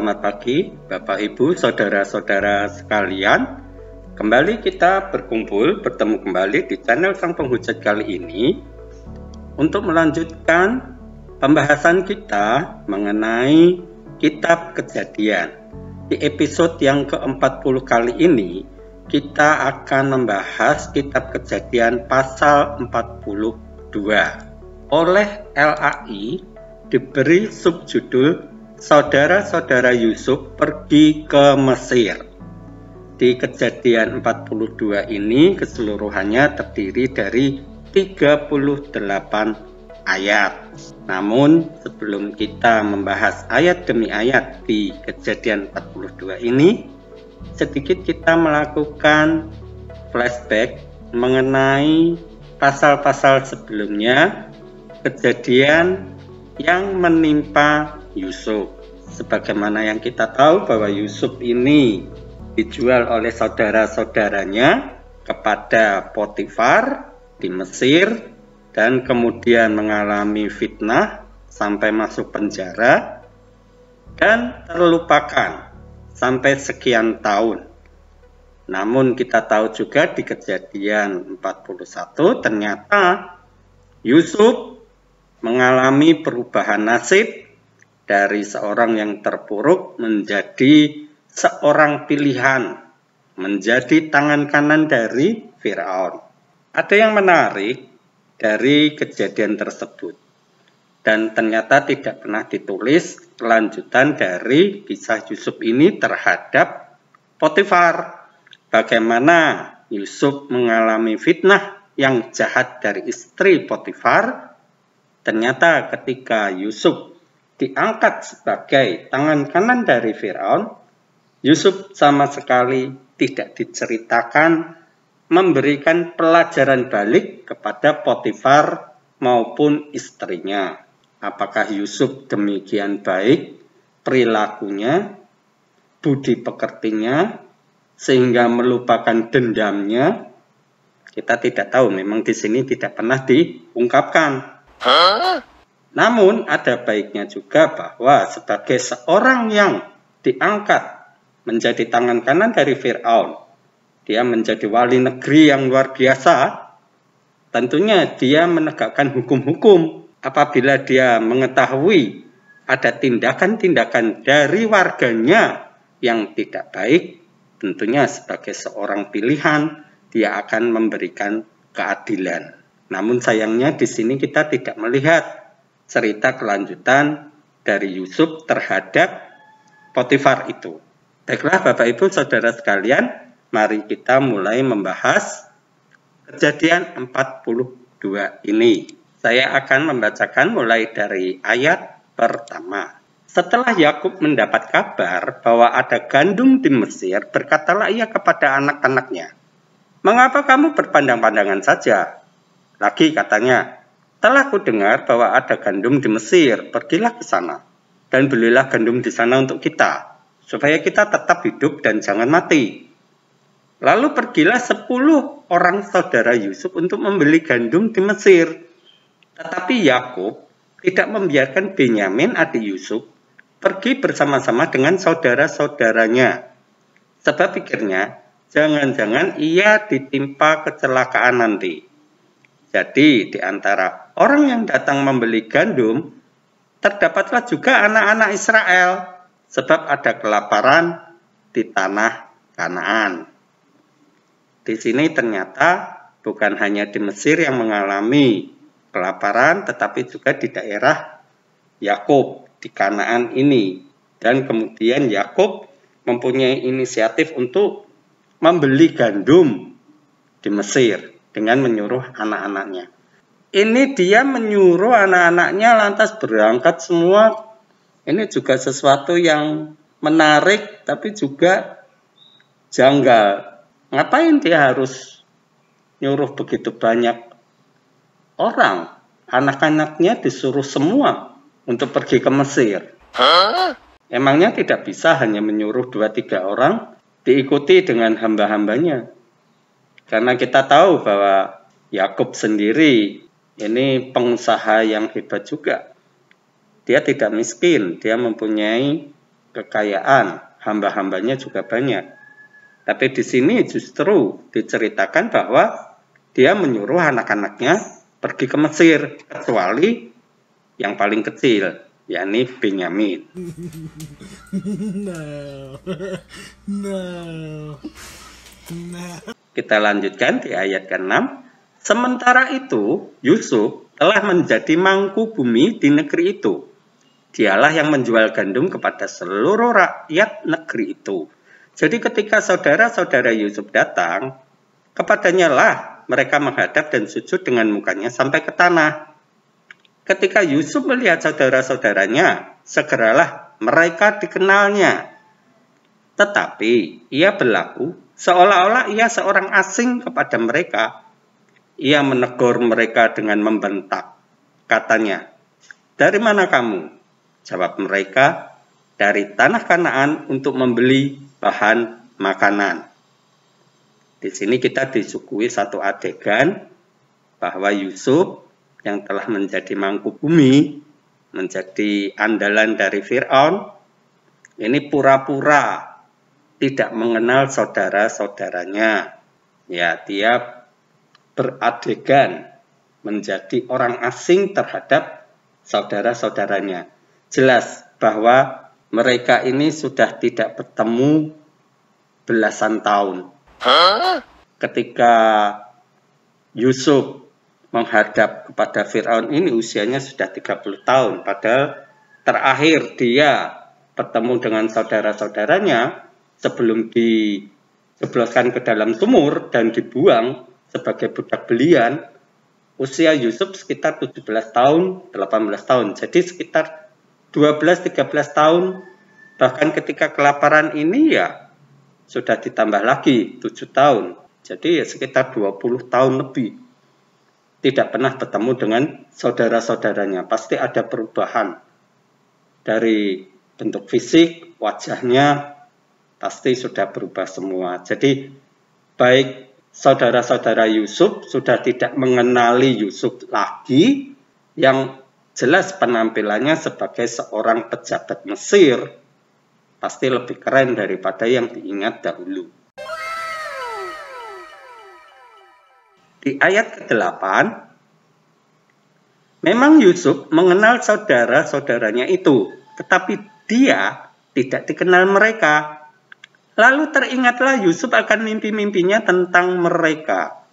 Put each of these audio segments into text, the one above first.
Selamat pagi Bapak Ibu, Saudara-saudara sekalian. Kembali kita bertemu kembali di channel Sang Penghujat kali ini untuk melanjutkan pembahasan kita mengenai Kitab Kejadian. Di episode yang ke-40 kali ini kita akan membahas Kitab Kejadian pasal 42. Oleh LAI diberi subjudul Saudara-saudara Yusuf pergi ke Mesir. Di Kejadian 42 ini keseluruhannya terdiri dari 38 ayat. Namun sebelum kita membahas ayat demi ayat di Kejadian 42 ini, sedikit kita melakukan flashback mengenai pasal-pasal sebelumnya, kejadian yang menimpa Yusuf. Sebagaimana yang kita tahu bahwa Yusuf ini dijual oleh saudara-saudaranya kepada Potifar di Mesir dan kemudian mengalami fitnah sampai masuk penjara dan terlupakan sampai sekian tahun. Namun kita tahu juga di Kejadian 41 ternyata Yusuf mengalami perubahan nasib dari seorang yang terpuruk menjadi seorang pilihan, menjadi tangan kanan dari Firaun. Ada yang menarik dari kejadian tersebut, dan ternyata tidak pernah ditulis kelanjutan dari kisah Yusuf ini terhadap Potifar. Bagaimana Yusuf mengalami fitnah yang jahat dari istri Potifar. Ternyata ketika Yusuf diangkat sebagai tangan kanan dari Firaun, Yusuf sama sekali tidak diceritakan memberikan pelajaran balik kepada Potifar maupun istrinya. Apakah Yusuf demikian baik perilakunya, budi pekertinya, sehingga melupakan dendamnya? Kita tidak tahu, memang di sini tidak pernah diungkapkan. Namun ada baiknya juga bahwa sebagai seorang yang diangkat menjadi tangan kanan dari Firaun, dia menjadi wali negeri yang luar biasa. Tentunya dia menegakkan hukum-hukum apabila dia mengetahui ada tindakan-tindakan dari warganya yang tidak baik. Tentunya sebagai seorang pilihan dia akan memberikan keadilan. Namun sayangnya di sini kita tidak melihat cerita kelanjutan dari Yusuf terhadap Potifar itu. Baiklah Bapak Ibu Saudara sekalian, mari kita mulai membahas Kejadian 42 ini. Saya akan membacakan mulai dari ayat pertama. Setelah Yakub mendapat kabar bahwa ada gandum di Mesir, berkatalah ia kepada anak-anaknya, "Mengapa kamu berpandang-pandangan saja?" Lagi katanya, "Telah kudengar bahwa ada gandum di Mesir, pergilah ke sana dan belilah gandum di sana untuk kita, supaya kita tetap hidup dan jangan mati." Lalu pergilah 10 orang saudara Yusuf untuk membeli gandum di Mesir. Tetapi Yakub tidak membiarkan Benyamin adik Yusuf pergi bersama-sama dengan saudara-saudaranya. Sebab pikirnya, jangan-jangan ia ditimpa kecelakaan nanti. Jadi di antara orang yang datang membeli gandum, terdapatlah juga anak-anak Israel, sebab ada kelaparan di tanah Kanaan. Di sini ternyata bukan hanya di Mesir yang mengalami kelaparan, tetapi juga di daerah Yakub, di Kanaan ini. Dan kemudian Yakub mempunyai inisiatif untuk membeli gandum di Mesir dengan menyuruh anak-anaknya. Ini dia menyuruh anak-anaknya lantas berangkat semua. Ini juga sesuatu yang menarik tapi juga janggal. Ngapain dia harus nyuruh begitu banyak orang? Anak-anaknya disuruh semua untuk pergi ke Mesir. Emangnya tidak bisa hanya menyuruh 2-3 orang diikuti dengan hamba-hambanya? Karena kita tahu bahwa Yakub sendiri ini pengusaha yang hebat juga. Dia tidak miskin, dia mempunyai kekayaan, hamba-hambanya juga banyak. Tapi di sini justru diceritakan bahwa dia menyuruh anak-anaknya pergi ke Mesir, kecuali yang paling kecil, yakni Benyamin. Kita lanjutkan di ayat ke-6. Sementara itu, Yusuf telah menjadi mangku bumi di negeri itu. Dialah yang menjual gandum kepada seluruh rakyat negeri itu. Jadi ketika saudara-saudara Yusuf datang, kepadanya lah mereka menghadap dan sujud dengan mukanya sampai ke tanah. Ketika Yusuf melihat saudara-saudaranya, segeralah mereka dikenalnya. Tetapi ia berlaku seolah-olah ia seorang asing kepada mereka. Ia menegur mereka dengan membentak. Katanya, "Dari mana kamu?" Jawab mereka, "Dari tanah Kanaan untuk membeli bahan makanan." Di sini kita disuguhi satu adegan bahwa Yusuf yang telah menjadi mangku bumi, menjadi andalan dari Fir'aun, ini pura-pura tidak mengenal saudara-saudaranya. Ya, dia beradegan menjadi orang asing terhadap saudara-saudaranya. Jelas bahwa mereka ini sudah tidak bertemu belasan tahun. Ketika Yusuf menghadap kepada Fir'aun ini usianya sudah 30 tahun. Padahal terakhir dia bertemu dengan saudara-saudaranya sebelum dijebloskan ke dalam sumur dan dibuang sebagai budak belian. Usia Yusuf sekitar 17 tahun, 18 tahun. Jadi sekitar 12-13 tahun. Bahkan ketika kelaparan ini ya sudah ditambah lagi 7 tahun. Jadi ya sekitar 20 tahun lebih. Tidak pernah bertemu dengan saudara-saudaranya. Pasti ada perubahan. Dari bentuk fisik, wajahnya pasti sudah berubah semua. Jadi baik saudara-saudara Yusuf sudah tidak mengenali Yusuf lagi, yang jelas penampilannya sebagai seorang pejabat Mesir pasti lebih keren daripada yang diingat dahulu. Di ayat ke-8, memang Yusuf mengenal saudara-saudaranya itu, tetapi dia tidak dikenal mereka. Lalu teringatlah Yusuf akan mimpi-mimpinya tentang mereka.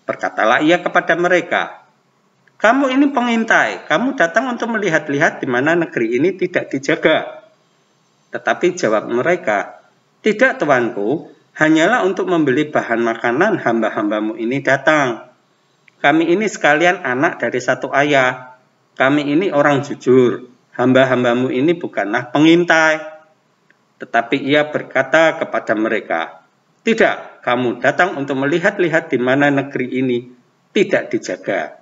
Berkatalah ia kepada mereka, "Kamu ini pengintai, kamu datang untuk melihat-lihat di mana negeri ini tidak dijaga." Tetapi jawab mereka, "Tidak, tuanku, hanyalah untuk membeli bahan makanan hamba-hambamu ini datang. Kami ini sekalian anak dari satu ayah. Kami ini orang jujur. Hamba-hambamu ini bukanlah pengintai." Tetapi ia berkata kepada mereka, "Tidak, kamu datang untuk melihat-lihat di mana negeri ini tidak dijaga."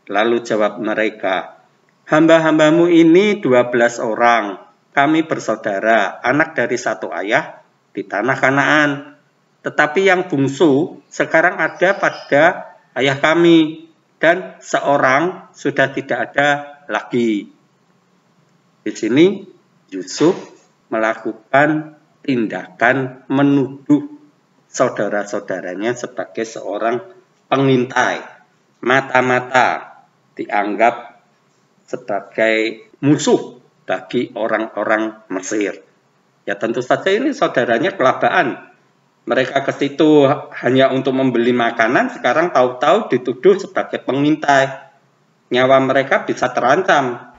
Lalu jawab mereka, "Hamba-hambamu ini 12 orang. Kami bersaudara, anak dari satu ayah di tanah Kanaan. Tetapi yang bungsu sekarang ada pada ayah kami, dan seorang sudah tidak ada lagi." Di sini Yusuf melakukan tindakan menuduh saudara-saudaranya sebagai seorang pengintai. Mata-mata dianggap sebagai musuh bagi orang-orang Mesir. Ya tentu saja ini saudaranya kelabaan. Mereka ke situ hanya untuk membeli makanan, sekarang tahu-tahu dituduh sebagai pengintai. Nyawa mereka bisa terancam.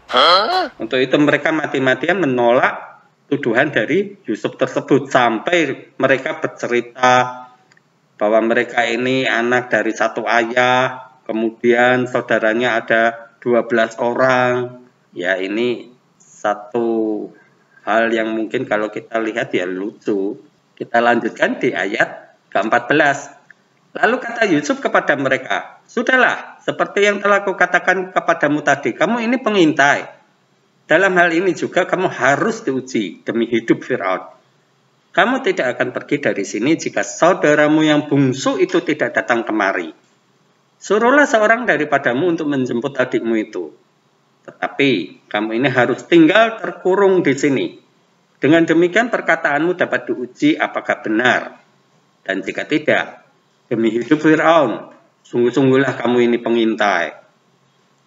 Untuk itu mereka mati-matian menolak tuduhan dari Yusuf tersebut, sampai mereka bercerita bahwa mereka ini anak dari satu ayah, kemudian saudaranya ada 12 orang. Ya ini satu hal yang mungkin kalau kita lihat ya lucu. Kita lanjutkan di ayat ke-14. Lalu kata Yusuf kepada mereka, "Sudahlah, seperti yang telah kukatakan kepadamu tadi, kamu ini pengintai. Dalam hal ini juga kamu harus diuji demi hidup Fir'aun. Kamu tidak akan pergi dari sini jika saudaramu yang bungsu itu tidak datang kemari. Suruhlah seorang daripadamu untuk menjemput adikmu itu. Tetapi kamu ini harus tinggal terkurung di sini. Dengan demikian perkataanmu dapat diuji apakah benar. Dan jika tidak, demi hidup Fir'aun, sungguh-sungguhlah kamu ini pengintai.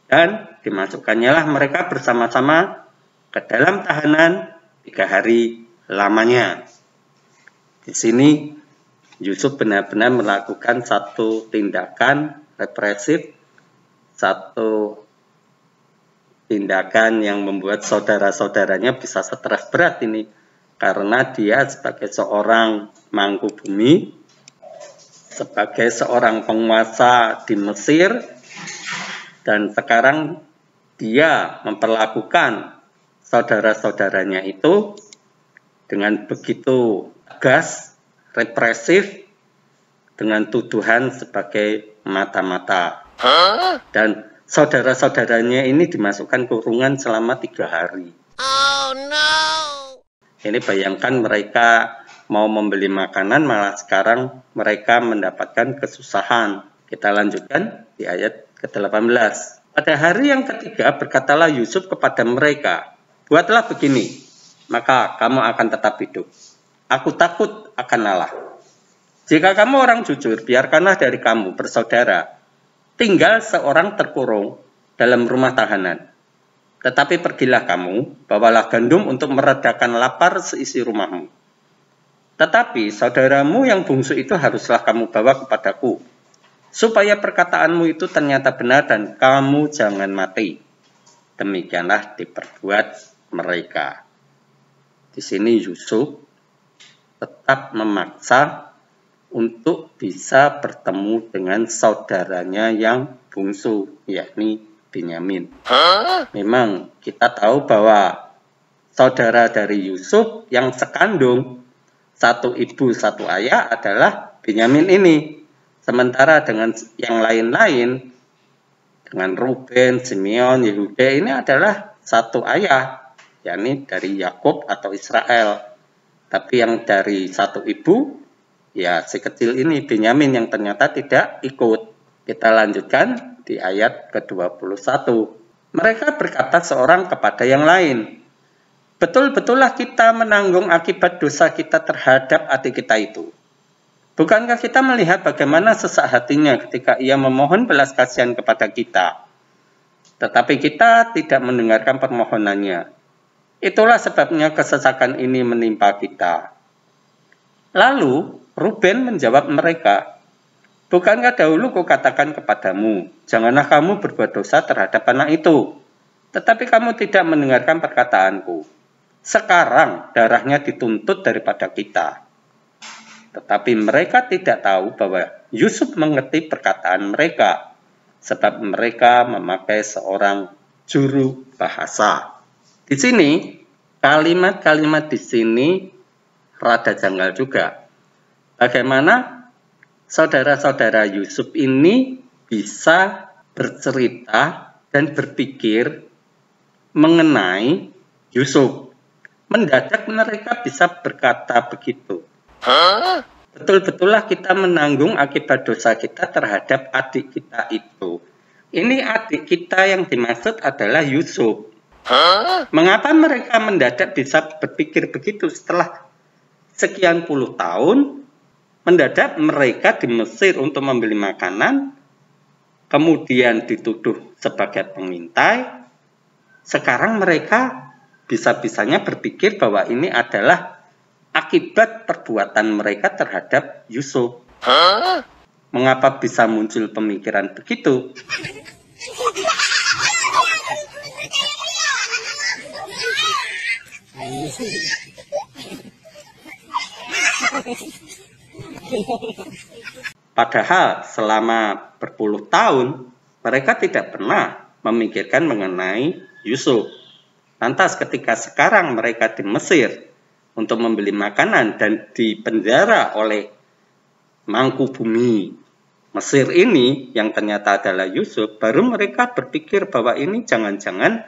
Dan dimasukkannya lah mereka bersama-sama ke dalam tahanan 3 hari lamanya. Di sini Yusuf benar-benar melakukan satu tindakan represif, satu tindakan yang membuat saudara-saudaranya bisa stres berat ini. Karena dia sebagai seorang mangku bumi, sebagai seorang penguasa di Mesir, dan sekarang dia memperlakukan saudara-saudaranya itu dengan begitu tegas, represif, dengan tuduhan sebagai mata-mata. Dan saudara-saudaranya ini dimasukkan kurungan selama 3 hari. Oh no! Ini bayangkan mereka mau membeli makanan, malah sekarang mereka mendapatkan kesusahan. Kita lanjutkan di ayat ke-18. Pada hari yang ketiga berkatalah Yusuf kepada mereka, buatlah begini, maka kamu akan tetap hidup. Aku takut akan Allah. Jika kamu orang jujur, biarkanlah dari kamu bersaudara tinggal seorang terkurung dalam rumah tahanan. Tetapi pergilah kamu, bawalah gandum untuk meredakan lapar seisi rumahmu. Tetapi saudaramu yang bungsu itu haruslah kamu bawa kepadaku, supaya perkataanmu itu ternyata benar dan kamu jangan mati. Demikianlah diperbuat mereka. Di sini Yusuf tetap memaksa untuk bisa bertemu dengan saudaranya yang bungsu, yakni Binyamin. Memang kita tahu bahwa saudara dari Yusuf yang sekandung, satu ibu satu ayah adalah Binyamin ini. Sementara dengan yang lain-lain, dengan Ruben, Simeon, Yehuda ini adalah satu ayah, yakni dari Yakub atau Israel. Tapi yang dari satu ibu, ya si kecil ini Binyamin yang ternyata tidak ikut. Kita lanjutkan di ayat ke-21. Mereka berkata seorang kepada yang lain, betul-betullah kita menanggung akibat dosa kita terhadap adik kita itu. Bukankah kita melihat bagaimana sesak hatinya ketika ia memohon belas kasihan kepada kita? Tetapi kita tidak mendengarkan permohonannya. Itulah sebabnya kesesakan ini menimpa kita. Lalu Ruben menjawab mereka, bukankah dahulu kukatakan kepadamu, janganlah kamu berbuat dosa terhadap anak itu. Tetapi kamu tidak mendengarkan perkataanku. Sekarang darahnya dituntut daripada kita. Tetapi mereka tidak tahu bahwa Yusuf mengerti perkataan mereka, sebab mereka memakai seorang juru bahasa. Di sini, kalimat-kalimat di sini rada janggal juga. Bagaimana saudara-saudara Yusuf ini bisa bercerita dan berpikir mengenai Yusuf. Mendadak mereka bisa berkata begitu. Betul-betullah kita menanggung akibat dosa kita terhadap adik kita itu. Ini adik kita yang dimaksud adalah Yusuf. Mengapa mereka mendadak bisa berpikir begitu setelah sekian puluh tahun? Mendadak mereka di Mesir untuk membeli makanan, kemudian dituduh sebagai pengintai. Sekarang mereka bisa-bisanya berpikir bahwa ini adalah akibat perbuatan mereka terhadap Yusuf. Mengapa bisa muncul pemikiran begitu? Padahal selama berpuluh tahun mereka tidak pernah memikirkan mengenai Yusuf. Lantas ketika sekarang mereka di Mesir untuk membeli makanan dan dipenjara oleh mangku bumi Mesir ini yang ternyata adalah Yusuf, baru mereka berpikir bahwa ini jangan-jangan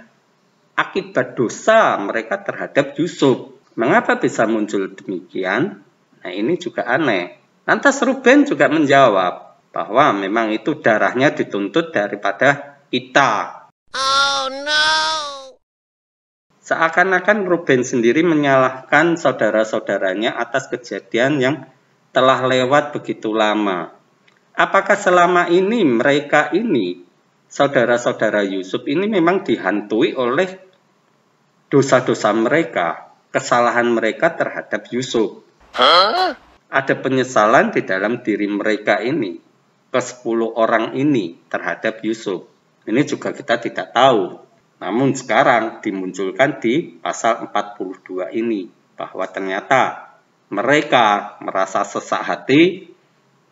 akibat dosa mereka terhadap Yusuf. Mengapa bisa muncul demikian? Nah, ini juga aneh. Lantas Ruben juga menjawab bahwa memang itu darahnya dituntut daripada kita. Oh no! Seakan-akan Ruben sendiri menyalahkan saudara-saudaranya atas kejadian yang telah lewat begitu lama. Apakah selama ini mereka ini, saudara-saudara Yusuf ini memang dihantui oleh dosa-dosa mereka, kesalahan mereka terhadap Yusuf? Ada penyesalan di dalam diri mereka ini, ke-10 orang ini terhadap Yusuf. Ini juga kita tidak tahu. Namun sekarang dimunculkan di pasal 42 ini, bahwa ternyata mereka merasa sesak hati,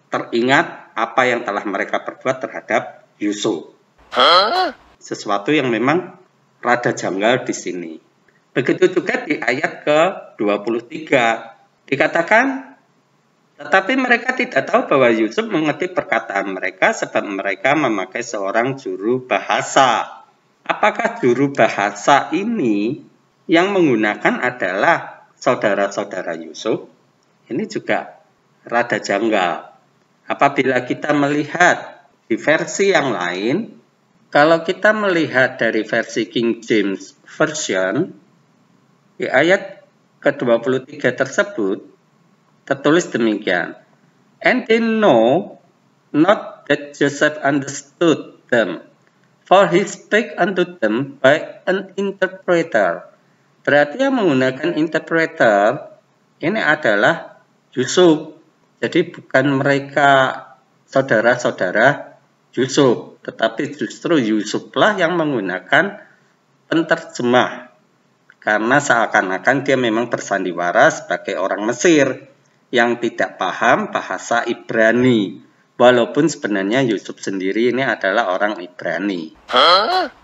teringat apa yang telah mereka perbuat terhadap Yusuf. Sesuatu yang memang rada janggal di sini. Begitu juga di ayat ke-23, dikatakan, tetapi mereka tidak tahu bahwa Yusuf mengerti perkataan mereka sebab mereka memakai seorang juru bahasa. Apakah juru bahasa ini yang menggunakan adalah saudara-saudara Yusuf? Ini juga rada janggal. Apabila kita melihat di versi yang lain, kalau kita melihat dari versi King James Version, di ayat ke-23 tersebut, tertulis demikian. And they know not that Joseph understood them, for he spake unto them by an interpreter. Berarti yang menggunakan interpreter ini adalah Yusuf. Jadi bukan mereka saudara-saudara Yusuf, tetapi justru Yusuflah yang menggunakan penterjemah. Karena seakan-akan dia memang bersandiwara sebagai orang Mesir yang tidak paham bahasa Ibrani. Walaupun sebenarnya Yusuf sendiri ini adalah orang Ibrani.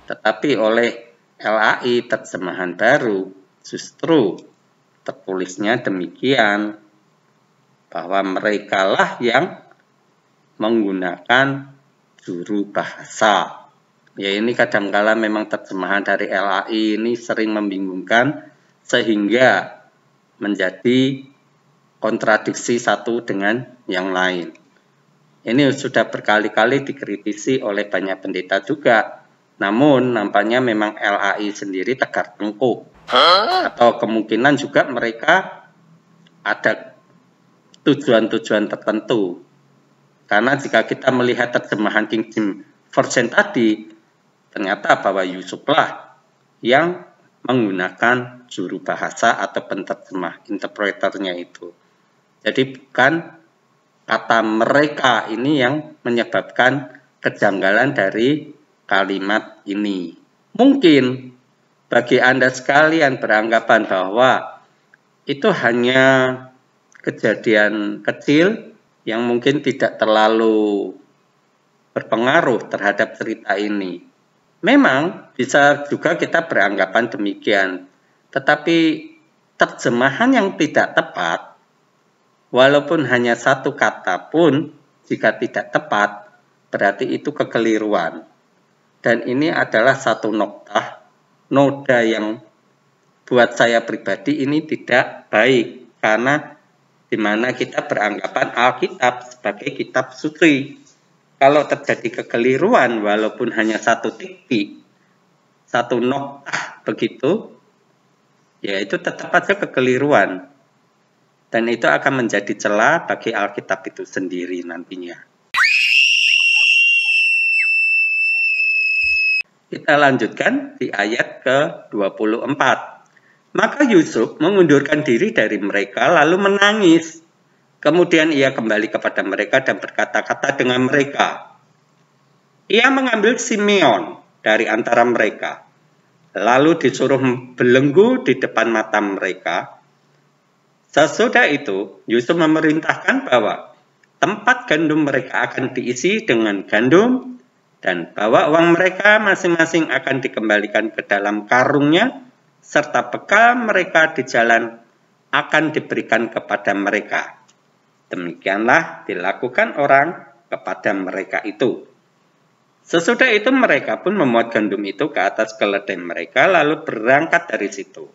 Tetapi oleh LAI terjemahan baru justru tertulisnya demikian, bahwa merekalah yang menggunakan juru bahasa. Ya, ini kadangkala memang terjemahan dari LAI ini sering membingungkan sehingga menjadi kontradiksi satu dengan yang lain. Ini sudah berkali-kali dikritisi oleh banyak pendeta juga. Namun nampaknya memang LAI sendiri tegar tengkuk. Atau kemungkinan juga mereka ada tujuan-tujuan tertentu. Karena jika kita melihat terjemahan King James Version tadi, ternyata bahwa Yusuflah yang menggunakan juru bahasa atau penterjemah, interpreternya itu. Jadi bukan kata mereka ini yang menyebabkan kejanggalan dari kalimat ini. Mungkin bagi Anda sekalian beranggapan bahwa itu hanya kejadian kecil yang mungkin tidak terlalu berpengaruh terhadap cerita ini. Memang bisa juga kita beranggapan demikian, tetapi terjemahan yang tidak tepat, walaupun hanya satu kata pun, jika tidak tepat, berarti itu kekeliruan. Dan ini adalah satu noda yang buat saya pribadi ini tidak baik. Karena dimana kita beranggapan Alkitab sebagai kitab suci. Kalau terjadi kekeliruan, walaupun hanya satu titik, satu noktah begitu, ya itu tetap saja kekeliruan. Dan itu akan menjadi celah bagi Alkitab itu sendiri nantinya. Kita lanjutkan di ayat ke-24. Maka Yusuf mengundurkan diri dari mereka lalu menangis. Kemudian ia kembali kepada mereka dan berkata-kata dengan mereka. Ia mengambil Simeon dari antara mereka, lalu disuruh belenggu di depan mata mereka. Sesudah itu, Yusuf memerintahkan bahwa tempat gandum mereka akan diisi dengan gandum dan bahwa uang mereka masing-masing akan dikembalikan ke dalam karungnya serta bekal mereka di jalan akan diberikan kepada mereka. Demikianlah dilakukan orang kepada mereka itu. Sesudah itu mereka pun memuat gandum itu ke atas keledai mereka lalu berangkat dari situ.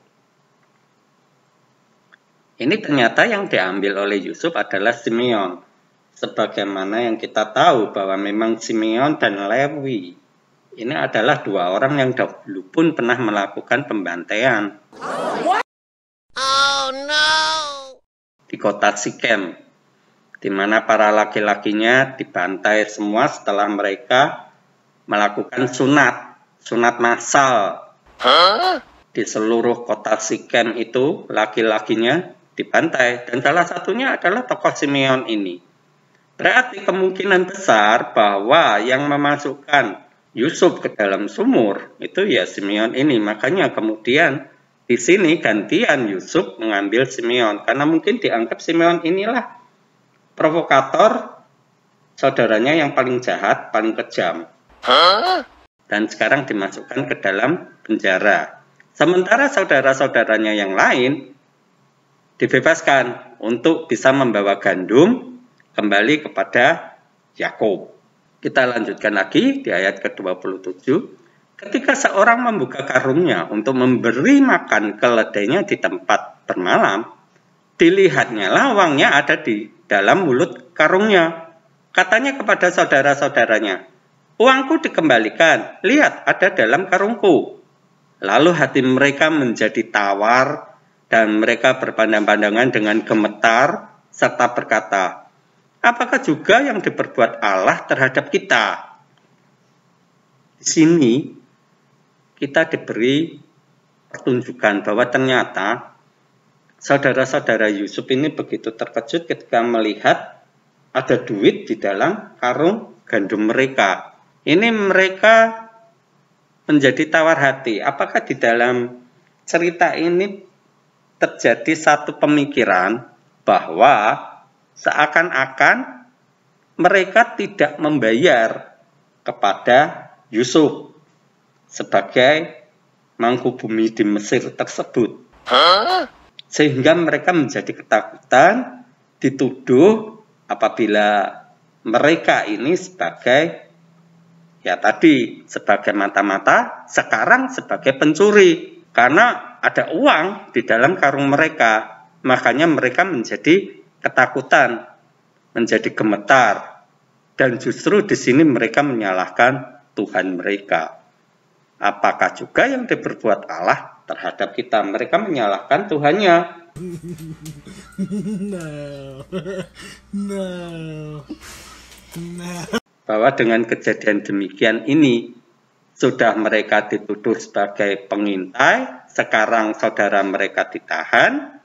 Ini ternyata yang diambil oleh Yusuf adalah Simeon. Sebagaimana yang kita tahu bahwa memang Simeon dan Lewi Ini adalah dua orang yang dahulu pun pernah melakukan pembantaian di kota Sikem, di mana para laki-lakinya dibantai semua setelah mereka melakukan sunat massal. Di seluruh kota Sikem itu laki-lakinya dibantai, dan salah satunya adalah tokoh Simeon ini. Berarti kemungkinan besar bahwa yang memasukkan Yusuf ke dalam sumur itu ya Simeon ini. Makanya kemudian di sini gantian Yusuf mengambil Simeon, karena mungkin dianggap Simeon inilah provokator, saudaranya yang paling jahat, paling kejam. Dan sekarang dimasukkan ke dalam penjara. Sementara saudara-saudaranya yang lain dibebaskan untuk bisa membawa gandum kembali kepada Yakub. Kita lanjutkan lagi di ayat ke-27. Ketika seorang membuka karungnya untuk memberi makan keledainya di tempat bermalam, dilihatnya lawangnya ada di dalam mulut karungnya. Katanya kepada saudara-saudaranya, "Uangku dikembalikan, lihat ada dalam karungku." Lalu hati mereka menjadi tawar dan mereka berpandang-pandangan dengan gemetar serta berkata, "Apakah juga yang diperbuat Allah terhadap kita?" Di sini kita diberi pertunjukan bahwa ternyata saudara-saudara Yusuf ini begitu terkejut ketika melihat ada duit di dalam karung gandum mereka. Ini mereka menjadi tawar hati. Apakah di dalam cerita ini terjadi satu pemikiran bahwa seakan-akan mereka tidak membayar kepada Yusuf sebagai mangkubumi di Mesir tersebut. Sehingga mereka menjadi ketakutan, dituduh apabila mereka ini sebagai, ya tadi, sebagai mata-mata, sekarang sebagai pencuri. Karena ada uang di dalam karung mereka, makanya mereka menjadi ketakutan, menjadi gemetar, dan justru di sini mereka menyalahkan Tuhan mereka. Apakah juga yang diperbuat Allah terhadap kita? Mereka menyalahkan Tuhannya. Bahwa dengan kejadian demikian ini, sudah mereka dituduh sebagai pengintai, sekarang saudara mereka ditahan,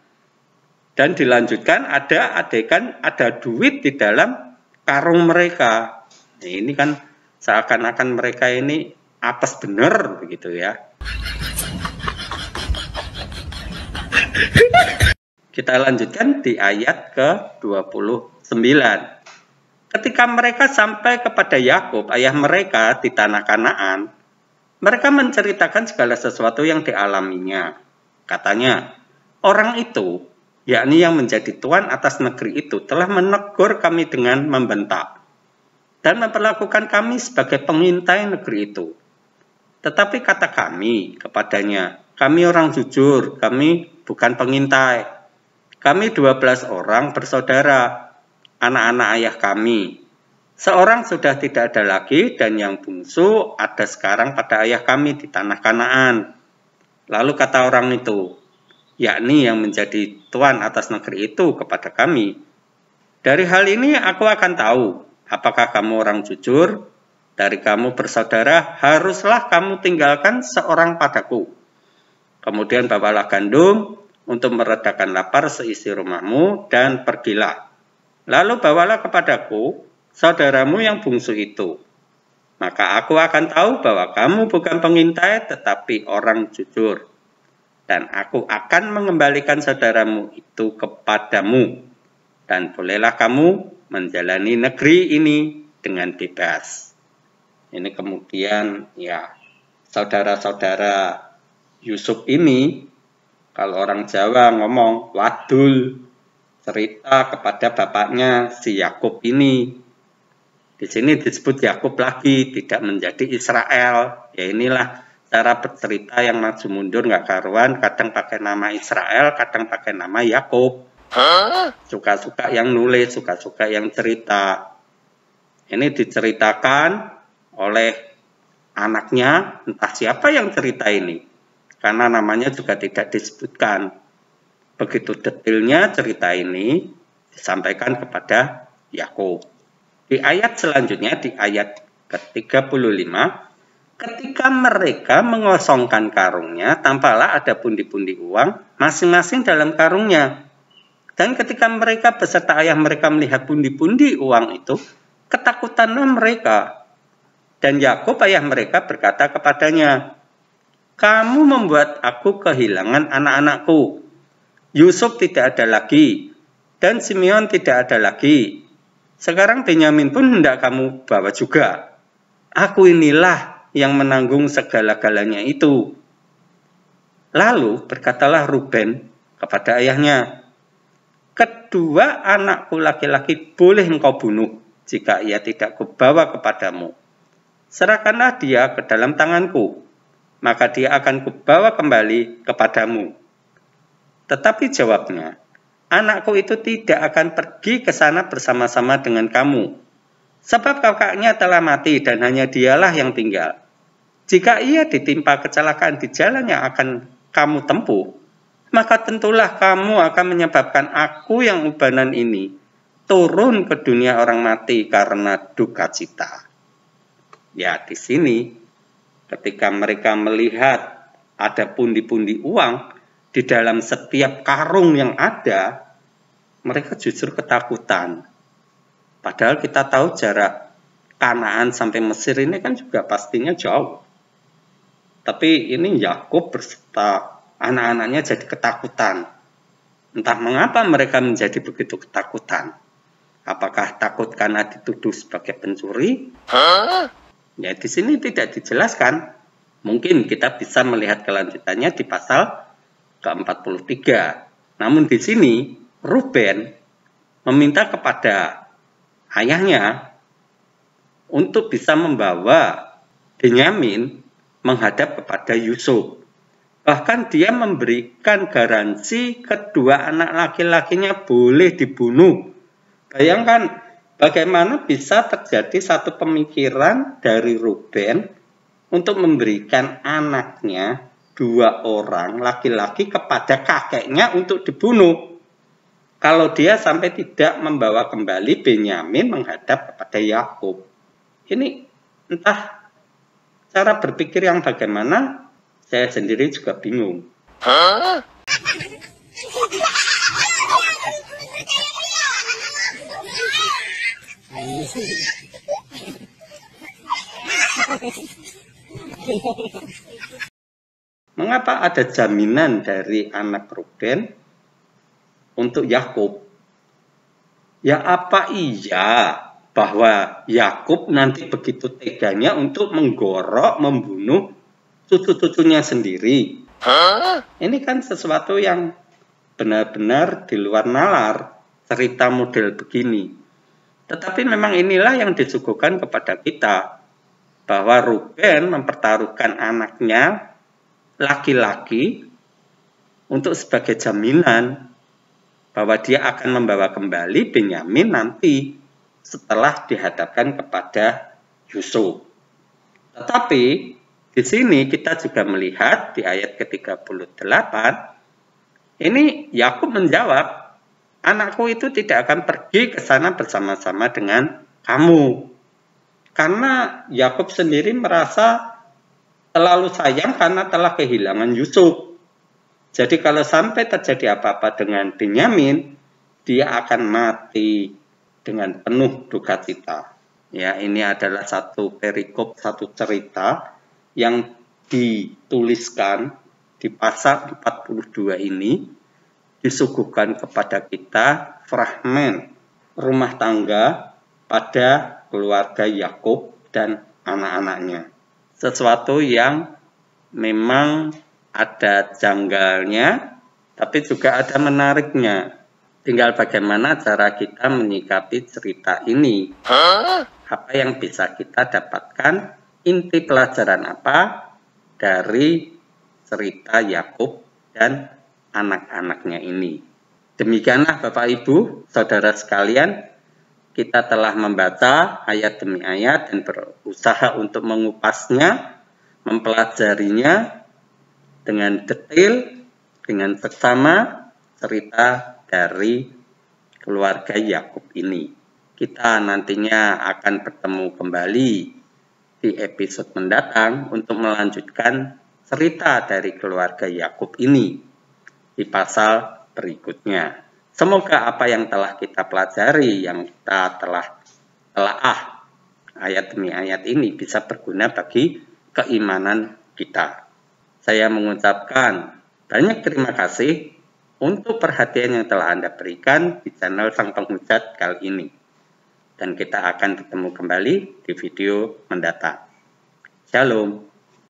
dan dilanjutkan ada adegan, ada duit di dalam karung mereka. Nah, ini kan seakan-akan mereka ini apes bener begitu ya. Kita lanjutkan di ayat ke-29. Ketika mereka sampai kepada Yakub, ayah mereka di tanah Kanaan, mereka menceritakan segala sesuatu yang dialaminya. Katanya, orang itu, yakni yang menjadi tuan atas negeri itu, telah menegur kami dengan membentak dan memperlakukan kami sebagai pengintai negeri itu. Tetapi kata kami kepadanya, kami orang jujur, kami bukan pengintai. Kami 12 orang bersaudara, anak-anak ayah kami. Seorang sudah tidak ada lagi dan yang bungsu ada sekarang pada ayah kami di tanah Kanaan. Lalu kata orang itu, yakni yang menjadi tuan atas negeri itu kepada kami, "Dari hal ini aku akan tahu apakah kamu orang jujur. Dari kamu bersaudara haruslah kamu tinggalkan seorang padaku. Kemudian bawalah gandum untuk meredakan lapar seisi rumahmu dan pergilah. Lalu bawalah kepadaku saudaramu yang bungsu itu. Maka aku akan tahu bahwa kamu bukan pengintai tetapi orang jujur. Dan aku akan mengembalikan saudaramu itu kepadamu. Dan bolehlah kamu menjalani negeri ini dengan bebas." Ini kemudian ya saudara-saudara Yusuf ini, kalau orang Jawa ngomong wadul, cerita kepada bapaknya si Yakub ini. Di sini disebut Yakub lagi, tidak menjadi Israel. Ya inilah cara bercerita yang maju mundur nggak karuan, kadang pakai nama Israel, kadang pakai nama Yakub. Suka-suka yang nulis, suka-suka yang cerita. Ini diceritakan oleh anaknya, entah siapa yang cerita ini, karena namanya juga tidak disebutkan. Begitu detailnya cerita ini disampaikan kepada Yakub. Di ayat selanjutnya, di ayat ke-35, ketika mereka mengosongkan karungnya, tampaklah ada pundi-pundi uang masing-masing dalam karungnya. Dan ketika mereka beserta ayah mereka melihat pundi-pundi uang itu, ketakutanlah mereka. Dan Yakub ayah mereka berkata kepadanya, "Kamu membuat aku kehilangan anak-anakku. Yusuf tidak ada lagi, dan Simeon tidak ada lagi. Sekarang Benyamin pun hendak kamu bawa juga. Aku inilah yang menanggung segala-galanya itu." Lalu berkatalah Ruben kepada ayahnya, "Kedua anakku laki-laki boleh engkau bunuh jika ia tidak kubawa kepadamu. Serahkanlah dia ke dalam tanganku, maka dia akan kubawa kembali kepadamu." Tetapi jawabnya, "Anakku itu tidak akan pergi ke sana bersama-sama dengan kamu, sebab kakaknya telah mati dan hanya dialah yang tinggal. Jika ia ditimpa kecelakaan di jalan yang akan kamu tempuh, maka tentulah kamu akan menyebabkan aku yang ubanan ini turun ke dunia orang mati karena duka cita." Ya, di sini ketika mereka melihat ada pundi-pundi uang di dalam setiap karung yang ada, mereka justru ketakutan. Padahal kita tahu jarak Kanaan sampai Mesir ini kan juga pastinya jauh. Tapi ini Yakub berserta anak-anaknya jadi ketakutan. Entah mengapa mereka menjadi begitu ketakutan. Apakah takut karena dituduh sebagai pencuri? Ya, di sini tidak dijelaskan. Mungkin kita bisa melihat kelanjutannya di pasal ke-43. Namun di sini Ruben meminta kepada ayahnya untuk bisa membawa Benyamin menghadap kepada Yusuf. Bahkan dia memberikan garansi kedua anak laki-lakinya boleh dibunuh. Bayangkan bagaimana bisa terjadi satu pemikiran dari Ruben untuk memberikan anaknya, dua orang laki-laki, kepada kakeknya untuk dibunuh. Kalau dia sampai tidak membawa kembali Benyamin menghadap kepada Yakub. Ini entah cara berpikir yang bagaimana, saya sendiri juga bingung. Mengapa ada jaminan dari anak Ruben untuk Yakub? Ya, apa iya bahwa Yakub nanti begitu teganya untuk menggorok, membunuh cucu-cucunya sendiri? Ini kan sesuatu yang benar-benar di luar nalar, cerita model begini. Tetapi memang inilah yang disuguhkan kepada kita, bahwa Ruben mempertaruhkan anaknya laki-laki untuk sebagai jaminan bahwa dia akan membawa kembali Benyamin nanti setelah dihadapkan kepada Yusuf. Tetapi di sini kita juga melihat di ayat ke-38, ini Yakub menjawab, "Anakku itu tidak akan pergi ke sana bersama-sama dengan kamu." Karena Yakub sendiri merasa terlalu sayang karena telah kehilangan Yusuf. Jadi kalau sampai terjadi apa-apa dengan Benyamin, dia akan mati dengan penuh duka cita. Ya, ini adalah satu perikop, satu cerita yang dituliskan di pasal 42 ini, disuguhkan kepada kita fragmen rumah tangga pada keluarga Yakub dan anak-anaknya. Sesuatu yang memang ada janggalnya, tapi juga ada menariknya. Tinggal bagaimana cara kita menyikapi cerita ini. Apa yang bisa kita dapatkan, inti pelajaran apa dari cerita Yakub dan anak-anaknya ini. Demikianlah Bapak Ibu, saudara sekalian, kita telah membaca ayat demi ayat dan berusaha untuk mengupasnya, mempelajarinya dengan detail, dengan seksama cerita dari keluarga Yakub ini. Kita nantinya akan bertemu kembali di episode mendatang untuk melanjutkan cerita dari keluarga Yakub ini di pasal berikutnya. Semoga apa yang telah kita pelajari, yang kita telah telaah ayat demi ayat ini bisa berguna bagi keimanan kita. Saya mengucapkan banyak terima kasih untuk perhatian yang telah Anda berikan di channel Sang Penghujat kali ini. Dan kita akan bertemu kembali di video mendatang. Shalom.